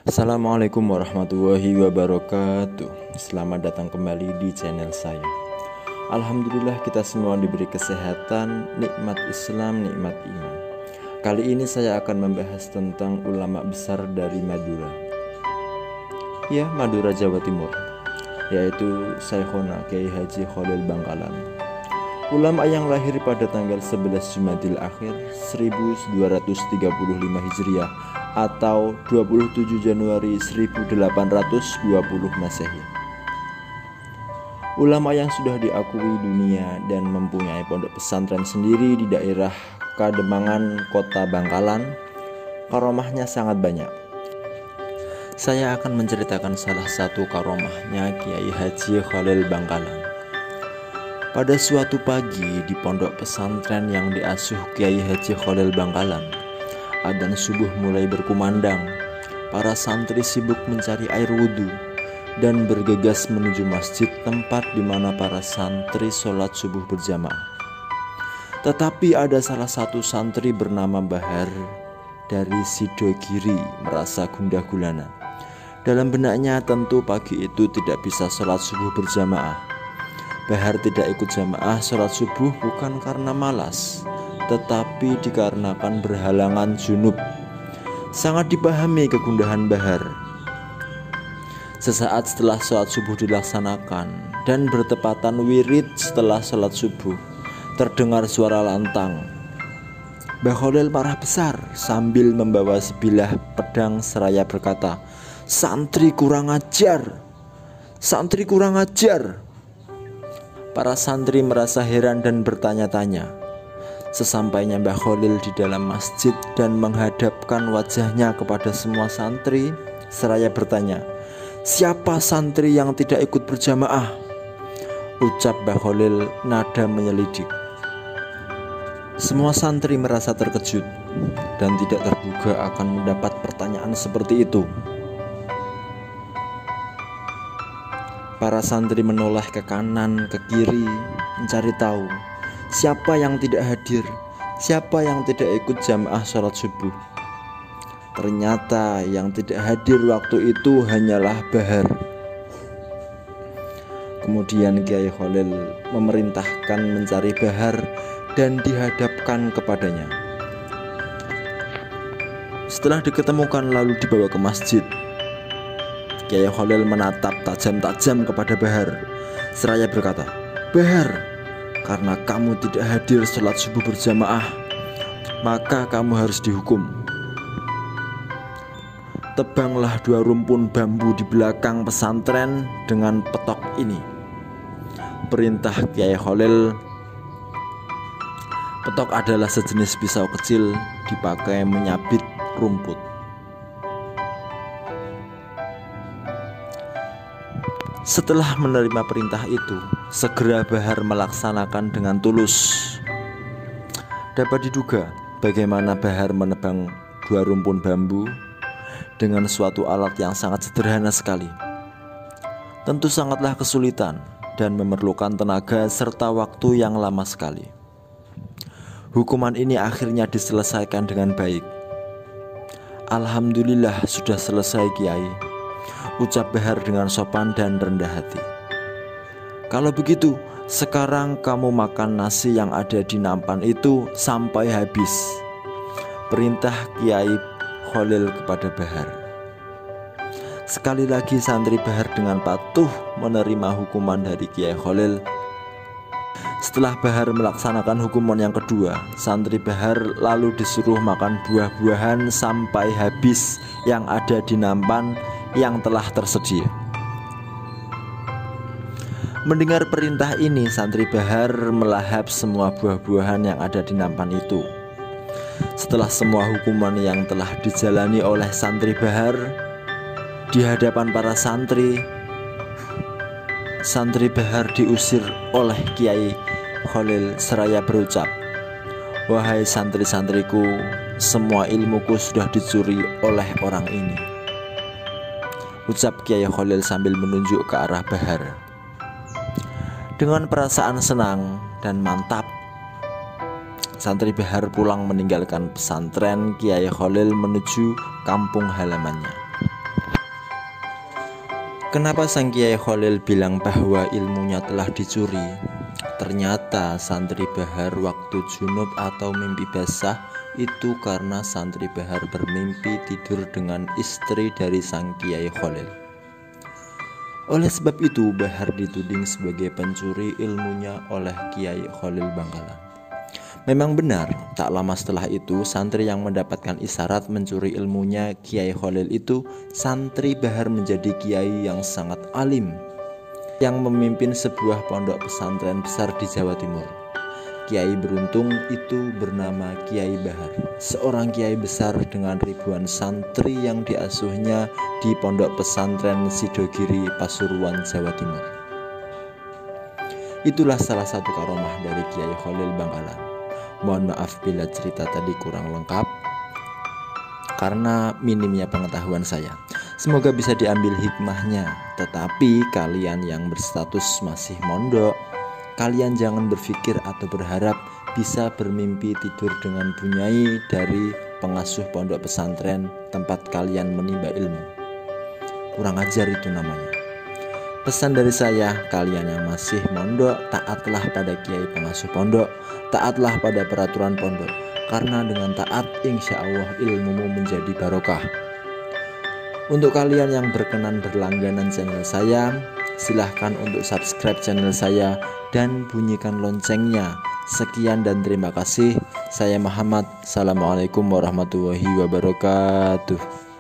Assalamualaikum warahmatullahi wabarakatuh. Selamat datang kembali di channel saya. Alhamdulillah kita semua diberi kesehatan, nikmat Islam, nikmat iman. Kali ini saya akan membahas tentang ulama besar dari Madura. Ya, Madura Jawa Timur, yaitu Syekhona Kiai Haji Khalil Bangkalan. Ulama yang lahir pada tanggal 11 Jumadil Akhir 1235 Hijriah atau 27 Januari 1820 Masehi. Ulama yang sudah diakui dunia dan mempunyai pondok pesantren sendiri di daerah Kademangan, Kota Bangkalan. Karomahnya sangat banyak. Saya akan menceritakan salah satu karomahnya Kiai Haji Khalil Bangkalan. Pada suatu pagi di pondok pesantren yang diasuh Kiai Haji Khalil Bangkalan, adzan subuh mulai berkumandang. Para santri sibuk mencari air wudhu dan bergegas menuju masjid tempat di mana para santri sholat subuh berjamaah. Tetapi ada salah satu santri bernama Bahar dari Sidogiri merasa gundah gulana. Dalam benaknya tentu pagi itu tidak bisa sholat subuh berjamaah. Bahar tidak ikut jamaah sholat subuh bukan karena malas, tetapi dikarenakan berhalangan junub. Sangat dipahami kegundahan Bahar. Sesaat setelah sholat subuh dilaksanakan dan bertepatan wirid setelah sholat subuh, terdengar suara lantang. Mbah Khalil marah besar sambil membawa sebilah pedang seraya berkata, "Santri kurang ajar! Santri kurang ajar!" Para santri merasa heran dan bertanya-tanya. Sesampainya Mbah Khalil di dalam masjid dan menghadapkan wajahnya kepada semua santri, seraya bertanya, "Siapa santri yang tidak ikut berjamaah?" Ucap Mbah Khalil nada menyelidik. Semua santri merasa terkejut dan tidak terduga akan mendapat pertanyaan seperti itu. Para santri menoleh ke kanan, ke kiri, mencari tahu siapa yang tidak hadir, siapa yang tidak ikut jamaah sholat subuh. Ternyata yang tidak hadir waktu itu hanyalah Bahar. Kemudian Kiai Khalil memerintahkan mencari Bahar dan dihadapkan kepadanya. Setelah diketemukan lalu dibawa ke masjid. Kiai Khalil menatap tajam-tajam kepada Bahar, seraya berkata, "Bahar, karena kamu tidak hadir sholat subuh berjamaah, maka kamu harus dihukum. Tebanglah 2 rumpun bambu di belakang pesantren dengan petok ini." Perintah Kiai Khalil. Petok adalah sejenis pisau kecil dipakai menyabit rumput. Setelah menerima perintah itu, segera Bahar melaksanakan dengan tulus. Dapat diduga bagaimana Bahar menebang 2 rumpun bambu dengan suatu alat yang sangat sederhana sekali. Tentu sangatlah kesulitan dan memerlukan tenaga serta waktu yang lama sekali. Hukuman ini akhirnya diselesaikan dengan baik. "Alhamdulillah sudah selesai, Kiai," ucap Bahar dengan sopan dan rendah hati. "Kalau begitu, sekarang kamu makan nasi yang ada di nampan itu sampai habis," perintah Kiai Khalil kepada Bahar. Sekali lagi santri Bahar dengan patuh menerima hukuman dari Kiai Khalil. Setelah Bahar melaksanakan hukuman yang kedua, santri Bahar lalu disuruh makan buah-buahan sampai habis yang ada di nampan yang telah tersedia. Mendengar perintah ini, santri Bahar melahap semua buah-buahan yang ada di nampan itu. Setelah semua hukuman yang telah dijalani oleh santri Bahar di hadapan para santri, santri Bahar diusir oleh Kiai Khalil seraya berucap, "Wahai santri-santriku, semua ilmuku sudah dicuri oleh orang ini," ucap Kiai Khalil sambil menunjuk ke arah Bahar. Dengan perasaan senang dan mantap, Santri Bahar pulang meninggalkan pesantren Kiai Khalil menuju kampung halamannya. Kenapa sang Kiai Khalil bilang bahwa ilmunya telah dicuri? Ternyata santri Bahar waktu junub atau mimpi basah itu karena santri Bahar bermimpi tidur dengan istri dari sang Kiai Khalil. Oleh sebab itu Bahar dituding sebagai pencuri ilmunya oleh Kiai Khalil Bangkalan. Memang benar, tak lama setelah itu santri yang mendapatkan isyarat mencuri ilmunya Kiai Khalil itu santri Bahar menjadi kiai yang sangat alim yang memimpin sebuah pondok pesantren besar di Jawa Timur. Kiai beruntung itu bernama Kiai Bahar, seorang kiai besar dengan ribuan santri yang diasuhnya di pondok pesantren Sidogiri, Pasuruan, Jawa Timur. Itulah salah satu karomah dari Kiai Khalil Bangkalan. Mohon maaf bila cerita tadi kurang lengkap karena minimnya pengetahuan saya. Semoga bisa diambil hikmahnya. Tetapi kalian yang berstatus masih mondok, kalian jangan berpikir atau berharap bisa bermimpi tidur dengan bunyai dari pengasuh pondok pesantren tempat kalian menimba ilmu. Kurang ajar itu namanya. Pesan dari saya, kalian yang masih mondok, taatlah pada kiai pengasuh pondok, taatlah pada peraturan pondok. Karena dengan taat, insya Allah ilmumu menjadi barokah. Untuk kalian yang berkenan berlangganan channel saya, silahkan untuk subscribe channel saya dan bunyikan loncengnya. Sekian dan terima kasih. Saya Muhammad. Assalamualaikum warahmatullahi wabarakatuh.